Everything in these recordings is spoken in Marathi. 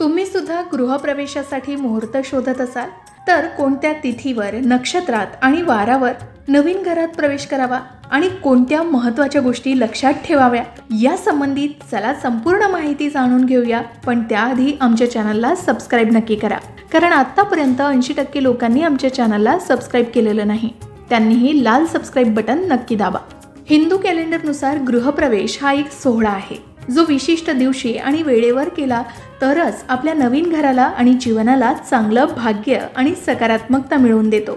तुम्ही सुद्धा गृहप्रवेशासाठी मुहूर्त शोधत असाल तर कोणत्या तिथीवर, नक्षत्रात आणि वारावर नवीन घरात प्रवेश करावा आणि कोणत्या महत्त्वाच्या गोष्टी लक्षात ठेवाव्या या संबंधित चला संपूर्ण माहिती जाणून घेऊया. पण त्याआधी आमच्या चॅनलला सबस्क्राईब नक्की करा, कारण आतापर्यंत 80% लोकांनी आमच्या चॅनलला सबस्क्राईब केलेलं नाही. त्यांनीही लाल सबस्क्राईब बटन नक्की दाबा. हिंदू कॅलेंडरनुसार गृहप्रवेश हा एक सोहळा आहे जो विशिष्ट दिवशी आणि वेळेवर केला तरच आपल्या नवीन घराला आणि जीवनाला चांगलं भाग्य आणि सकारात्मकता मिळवून देतो.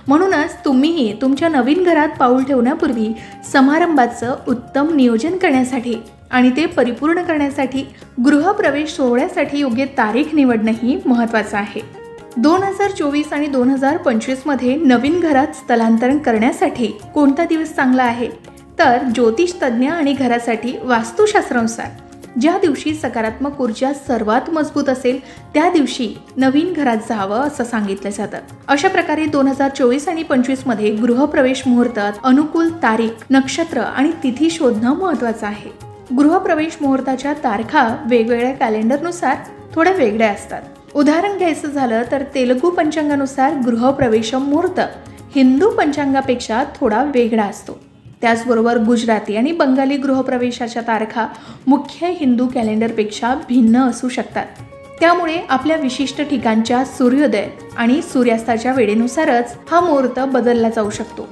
म्हणूनच तुम्हीही तुमच्या नवीन घरात पाऊल ठेवण्यापूर्वी समारंभाचं उत्तम नियोजन करण्यासाठी आणि ते परिपूर्ण करण्यासाठी गृहप्रवेश सोहळ्यासाठी योग्य तारीख निवडणंही महत्त्वाचं आहे. 2024 आणि 2025 मध्ये नवीन घरात स्थलांतरण करण्यासाठी कोणता दिवस चांगला आहे तर ज्योतिष तज्ज्ञ आणि घरासाठी वास्तुशास्त्रानुसार ज्या दिवशी सकारात्मक ऊर्जा सर्वात मजबूत असेल त्या दिवशी नवीन घरात जावं असं सांगितलं जातं. अशा प्रकारे 2024 आणि 2025 मध्ये गृहप्रवेश मुहूर्तात अनुकूल तारीख, नक्षत्र आणि तिथी शोधणं महत्त्वाचं आहे. गृहप्रवेश मुहूर्ताच्या तारखा वेगवेगळ्या कॅलेंडरनुसार थोड्या वेगळ्या असतात. उदाहरण घ्यायचं झालं तर तेलुगू पंचांगानुसार गृहप्रवेश मुहूर्त हिंदू पंचांगापेक्षा थोडा वेगळा असतो. त्याचबरोबर गुजराती आणि बंगाली गृहप्रवेशाच्या तारखा मुख्य हिंदू कॅलेंडरपेक्षा भिन्न असू शकतात. त्यामुळे आपल्या विशिष्ट ठिकाणच्या सूर्योदय आणि सूर्यास्ताच्या वेळेनुसारच हा मुहूर्त बदलला जाऊ शकतो.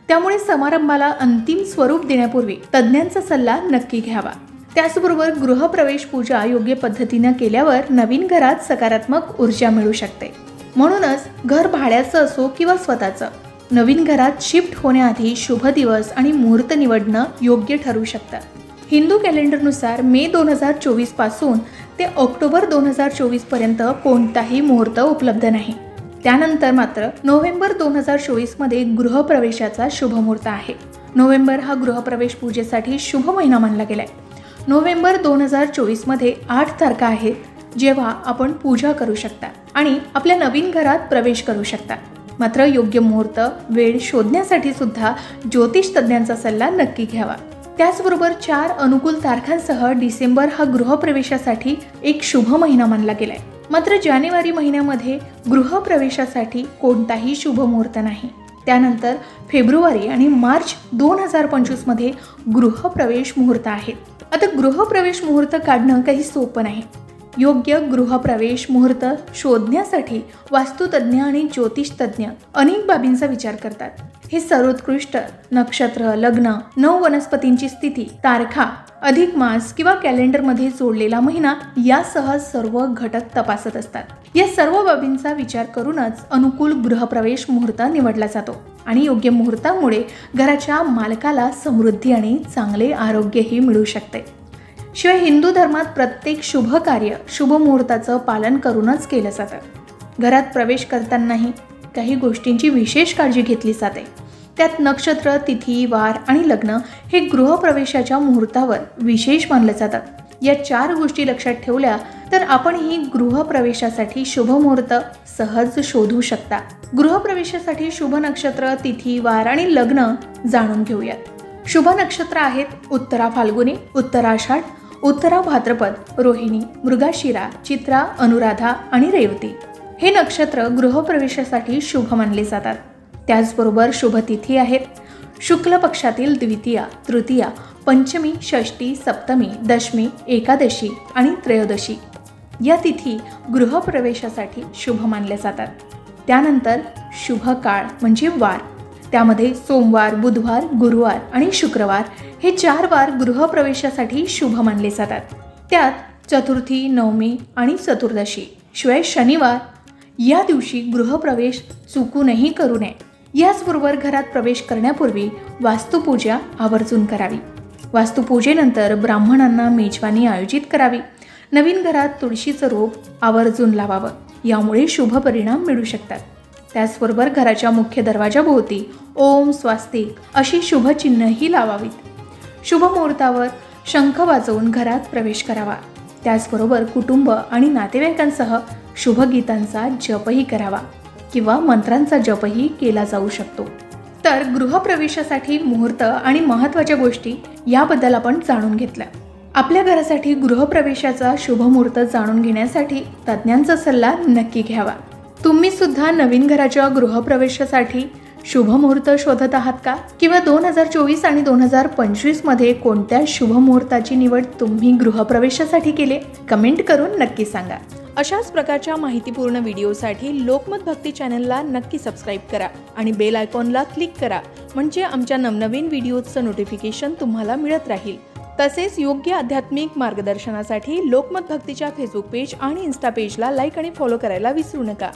त्यामुळे समारंभाला अंतिम स्वरूप देण्यापूर्वी तज्ज्ञांचा सल्ला नक्की घ्यावा. त्याचबरोबर गृहप्रवेश पूजा योग्य पद्धतीने केल्यावर नवीन घरात सकारात्मक ऊर्जा मिळू शकते. म्हणूनच घर भाड्याचं असो किंवा स्वतःचं, नवीन घरात शिफ्ट होण्याआधी शुभ दिवस आणि मुहूर्त निवडणं योग्य ठरू शकतं. हिंदू कॅलेंडरनुसार मे 2024 पासून ते ऑक्टोबर 2024 पर्यंत कोणताही मुहूर्त उपलब्ध नाही. त्यानंतर मात्र नोव्हेंबर 2024 मध्ये गृहप्रवेशाचा शुभ मुहूर्त आहे. नोव्हेंबर हा गृहप्रवेश पूजेसाठी शुभ महिना मानला गेलाय. नोव्हेंबर 2024 मध्ये 8 तारखा आहेत जेव्हा आपण पूजा करू शकता आणि आपल्या नवीन घरात प्रवेश करू शकता. मात्र योग्य मुहूर्त वेळ शोधण्यासाठी सुद्धा ज्योतिष तज्ज्ञांचा सल्ला नक्की घ्यावा. त्याचबरोबर 4 अनुकूल तारखांसह डिसेंबर हा गृहप्रवेशासाठी एक शुभ महिना मानला गेलाय. मात्र जानेवारी महिन्यामध्ये गृहप्रवेशासाठी कोणताही शुभ मुहूर्त नाही. त्यानंतर फेब्रुवारी आणि मार्च 2025 मध्ये गृहप्रवेश मुहूर्त आहेत. आता गृहप्रवेश मुहूर्त काढणं काही सोपं नाही. योग्य गृहप्रवेश मुहूर्त शोधण्यासाठी वास्तुतज्ञ आणि ज्योतिष तज्ज्ञ अनेक बाबींचा विचार करतात. हे सर्वोत्कृष्ट नक्षत्र, लग्न, 9 वनस्पतींची स्थिती, तारखा, अधिक मास किंवा कॅलेंडरमध्ये जोडलेला महिना यासह सर्व घटक तपासत असतात. या सर्व बाबींचा विचार करूनच अनुकूल गृहप्रवेश मुहूर्त निवडला जातो आणि योग्य मुहूर्तामुळे घराच्या मालकाला समृद्धी आणि चांगले आरोग्यही मिळू शकते. शिवाय हिंदू धर्मात प्रत्येक शुभ कार्य शुभ मुहूर्ताचं पालन करूनच केलं जातं. घरात प्रवेश करतानाही काही गोष्टींची विशेष काळजी घेतली जाते. त्यात नक्षत्र, तिथी, वार आणि लग्न हे गृहप्रवेशाच्या मुहूर्तावर विशेष मानले जातात. या 4 गोष्टी लक्षात ठेवल्या तर आपणही गृहप्रवेशासाठी शुभ मुहूर्त सहज शोधू शकता. गृहप्रवेशासाठी शुभ नक्षत्र, तिथी, वार आणि लग्न जाणून घेऊयात. शुभ नक्षत्र आहेत उत्तरा फाल्गुनी, उत्तरा आषाढ, उत्तरा भाद्रपद, रोहिणी, मृगशिरा, चित्रा, अनुराधा आणि रेवती हे नक्षत्र गृहप्रवेशासाठी शुभ मानले जातात. त्याचबरोबर शुभ तिथी आहेत शुक्ल पक्षातील द्वितीया, तृतीया, पंचमी, षष्ठी, सप्तमी, दशमी, एकादशी आणि त्रयोदशी या तिथी गृहप्रवेशासाठी शुभ मानल्या जातात. त्यानंतर शुभ काळ म्हणजे वार, त्यामध्ये सोमवार, बुधवार, गुरुवार आणि शुक्रवार हे 4 वार गृहप्रवेशासाठी शुभ मानले जातात. त्यात चतुर्थी, नवमी आणि चतुर्दशी शिवाय शनिवार या दिवशी गृहप्रवेश चुकूनही करू नये. याचबरोबर घरात प्रवेश करण्यापूर्वी वास्तुपूजा आवर्जून करावी. वास्तुपूजेनंतर ब्राह्मणांना मेजवानी आयोजित करावी. नवीन घरात तुळशीचं रोप आवर्जून लावावं, यामुळे शुभ परिणाम मिळू शकतात. त्याचबरोबर घराच्या मुख्य दरवाजाभोवती ओम, स्वास्तिक अशी शुभचिन्हही लावावीत. शुभ मुहूर्तावर शंख वाजवून घरात प्रवेश करावा. त्याचबरोबर कुटुंब आणि नातेवाईकांसह शुभ गीतांचा जपही करावा किंवा मंत्रांचा जपही केला जाऊ शकतो. तर गृहप्रवेशासाठी मुहूर्त आणि महत्त्वाच्या गोष्टी याबद्दल आपण जाणून घेतल्या. आपल्या घरासाठी गृहप्रवेशाचा शुभ मुहूर्त जाणून घेण्यासाठी तज्ज्ञांचा सल्ला नक्की घ्यावा। तुम्ही सुद्धा नवीन घराच्या गृहप्रवेशासाठी शुभ मुहूर्त शोधत आहात का? किंवा 2024 आणि 2025 मध्ये कोणत्या शुभ मुहूर्ताची निवड तुम्ही गृहप्रवेशासाठी केली? कमेंट करून नक्की सांगा। अशाच प्रकारच्या माहितीपूर्ण व्हिडिओसाठी लोकमत भक्ती चॅनलला नक्की सबस्क्राईब करा आणि बेल आयकॉनला क्लिक करा, म्हणजे आमच्या नवनवीन व्हिडिओचं नोटिफिकेशन तुम्हाला मिळत राहील। तसेच योग्य आध्यात्मिक मार्गदर्शनासाठी लोकमत भक्तीच्या फेसबुक पेज आणि इन्स्टा पेजला लाईक आणि फॉलो करायला विसरू नका।